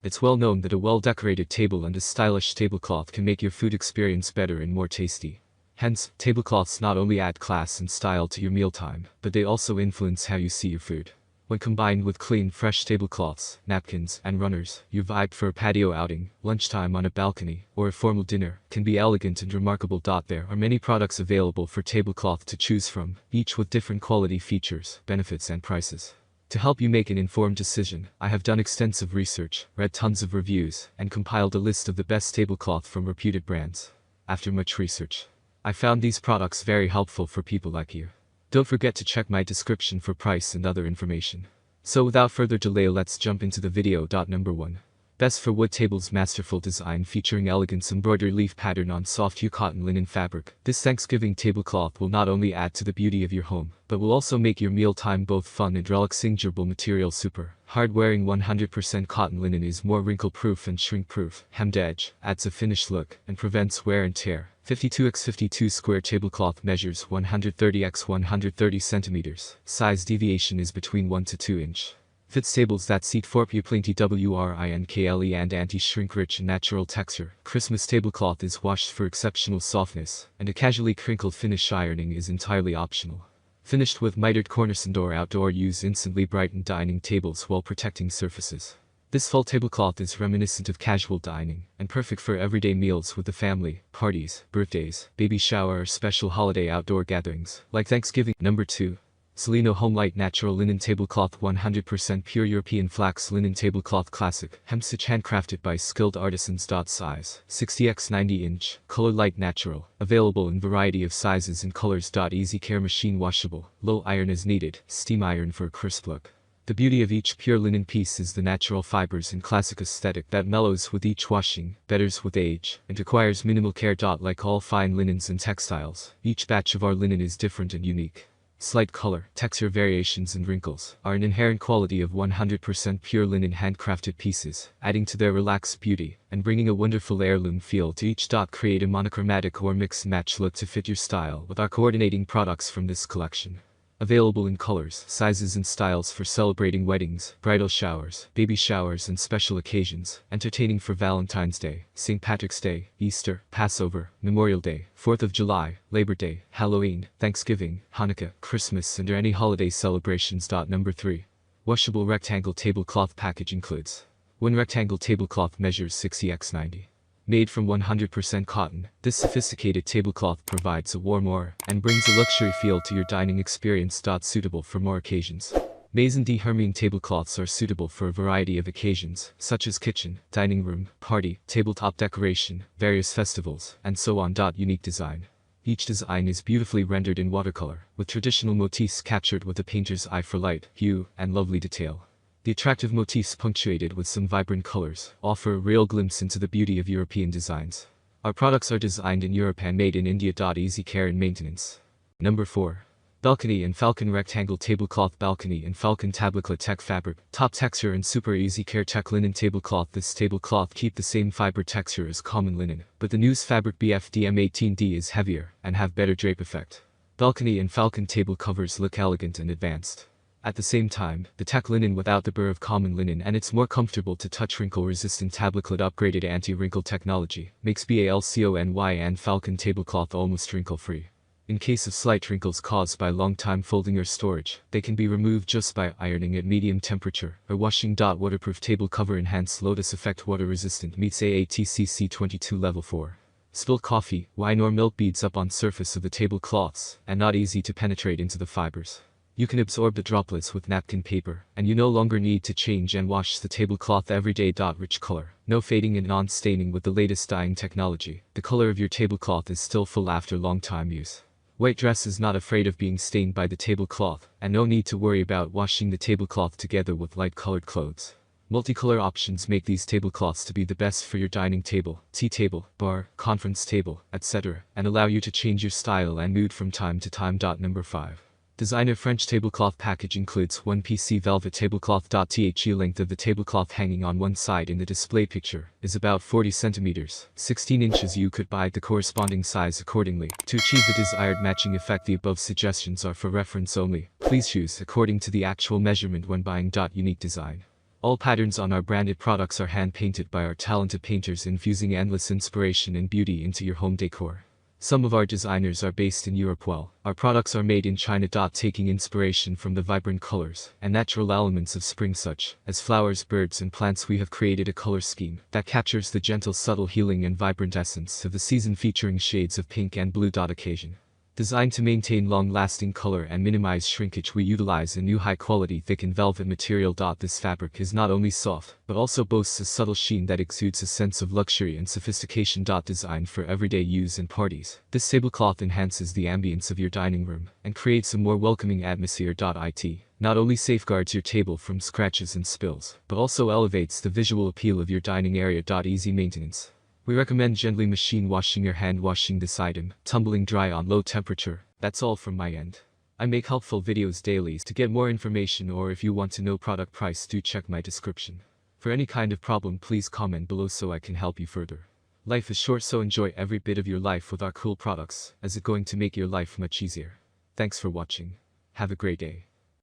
It's well known that a well-decorated table and a stylish tablecloth can make your food experience better and more tasty. Hence, tablecloths not only add class and style to your mealtime, but they also influence how you see your food. When combined with clean, fresh tablecloths, napkins, and runners, your vibe for a patio outing, lunchtime on a balcony, or a formal dinner can be elegant and remarkable. There are many products available for tablecloth to choose from, each with different quality features, benefits, and prices. To help you make an informed decision, I have done extensive research, read tons of reviews, and compiled a list of the best tablecloth from reputed brands. After much research, I found these products very helpful for people like you. Don't forget to check my description for price and other information. So without further delay, let's jump into the video. Number 1. Best for Wood Tables. Masterful design featuring elegant embroidery leaf pattern on soft hue cotton linen fabric. This Thanksgiving tablecloth will not only add to the beauty of your home, but will also make your mealtime both fun and relaxing. Durable material. Super hard-wearing 100% cotton linen is more wrinkle-proof and shrink-proof. Hemmed edge adds a finished look and prevents wear and tear. 52x52 square tablecloth measures 130x130 centimeters. Size deviation is between 1 to 2 inch. Fits tables that seat 4 people. Plenty wrinkle and anti-shrink. Rich and natural texture. Christmas tablecloth is washed for exceptional softness, and a casually crinkled finish. Ironing is entirely optional. Finished with mitered cornice. Indoor outdoor use instantly brighten dining tables while protecting surfaces. This full tablecloth is reminiscent of casual dining, and perfect for everyday meals with the family, parties, birthdays, baby shower, or special holiday outdoor gatherings, like Thanksgiving. Number 2. Solino Homelight Natural Linen Tablecloth. 100% pure European flax linen tablecloth. Classic, hem-stitch, handcrafted by skilled artisans. Size 60x90 inch, color light natural, available in variety of sizes and colors. Easy care, machine washable, low iron as needed, steam iron for a crisp look. The beauty of each pure linen piece is the natural fibers and classic aesthetic that mellows with each washing, betters with age, and requires minimal care. Like all fine linens and textiles, each batch of our linen is different and unique. Slight color, texture variations and wrinkles are an inherent quality of 100% pure linen handcrafted pieces, adding to their relaxed beauty and bringing a wonderful heirloom feel to each. Create a monochromatic or mix-and-match look to fit your style with our coordinating products from this collection. Available in colors, sizes and styles for celebrating weddings, bridal showers, baby showers and special occasions, entertaining for Valentine's Day, St. Patrick's Day, Easter, Passover, Memorial Day, 4th of July, Labor Day, Halloween, Thanksgiving, Hanukkah, Christmas and any holiday celebrations. Number 3. Washable rectangle tablecloth package includes one rectangle tablecloth measures 60x90. Made from 100% cotton, this sophisticated tablecloth provides a warm aura and brings a luxury feel to your dining experience. Suitable for more occasions. Maison de Hermine tablecloths are suitable for a variety of occasions, such as kitchen, dining room, party, tabletop decoration, various festivals, and so on. Unique design. Each design is beautifully rendered in watercolor, with traditional motifs captured with a painter's eye for light, hue, and lovely detail. The attractive motifs, punctuated with some vibrant colors, offer a real glimpse into the beauty of European designs. Our products are designed in Europe and made in India. Easy care and maintenance. Number 4. Balcony and Falcon Rectangle Tablecloth. Balcony and Falcon Tablecloth Tech Fabric, top texture and super easy care. Tech linen tablecloth. This tablecloth keep the same fiber texture as common linen, but the newest fabric BFDM18D is heavier and have better drape effect. Balcony and Falcon table covers look elegant and advanced. At the same time, the tech linen without the burr of common linen and its more comfortable to touch wrinkle-resistant tablecloth upgraded anti-wrinkle technology makes BALCONY and Falcon tablecloth almost wrinkle-free. In case of slight wrinkles caused by long time folding or storage, they can be removed just by ironing at medium temperature or washing. Waterproof table cover. Enhanced lotus effect, water resistant, meets AATCC 22 level 4. Spilled coffee, wine or milk beads up on surface of the tablecloths and not easy to penetrate into the fibers. You can absorb the droplets with napkin paper, and you no longer need to change and wash the tablecloth every day. Rich color, no fading and non-staining with the latest dyeing technology. The color of your tablecloth is still full after long time use. White dress is not afraid of being stained by the tablecloth, and no need to worry about washing the tablecloth together with light-colored clothes. Multicolor options make these tablecloths to be the best for your dining table, tea table, bar, conference table, etc., and allow you to change your style and mood from time to time. Number 5. Designer French tablecloth package includes one PC velvet tablecloth. The length of the tablecloth hanging on one side in the display picture is about 40 centimeters, 16 inches. You could buy the corresponding size accordingly. To achieve the desired matching effect, the above suggestions are for reference only. Please choose according to the actual measurement when buying. Unique design. All patterns on our branded products are hand-painted by our talented painters, infusing endless inspiration and beauty into your home decor. Some of our designers are based in Europe, while our products are made in China. Taking inspiration from the vibrant colors and natural elements of spring such as flowers, birds, and plants, we have created a color scheme that captures the gentle, subtle, healing, and vibrant essence of the season, featuring shades of pink and blue. Occasion. Designed to maintain long-lasting color and minimize shrinkage, we utilize a new high-quality thickened velvet material. This fabric is not only soft, but also boasts a subtle sheen that exudes a sense of luxury and sophistication. Designed for everyday use and parties, this tablecloth enhances the ambience of your dining room and creates a more welcoming atmosphere. It not only safeguards your table from scratches and spills, but also elevates the visual appeal of your dining area. Easy maintenance. We recommend gently machine washing or hand washing this item, tumbling dry on low temperature. That's all from my end. I make helpful videos daily. To get more information, or if you want to know product price, do check my description. For any kind of problem, please comment below so I can help you further. Life is short, so enjoy every bit of your life with our cool products, as it's going to make your life much easier. Thanks for watching. Have a great day.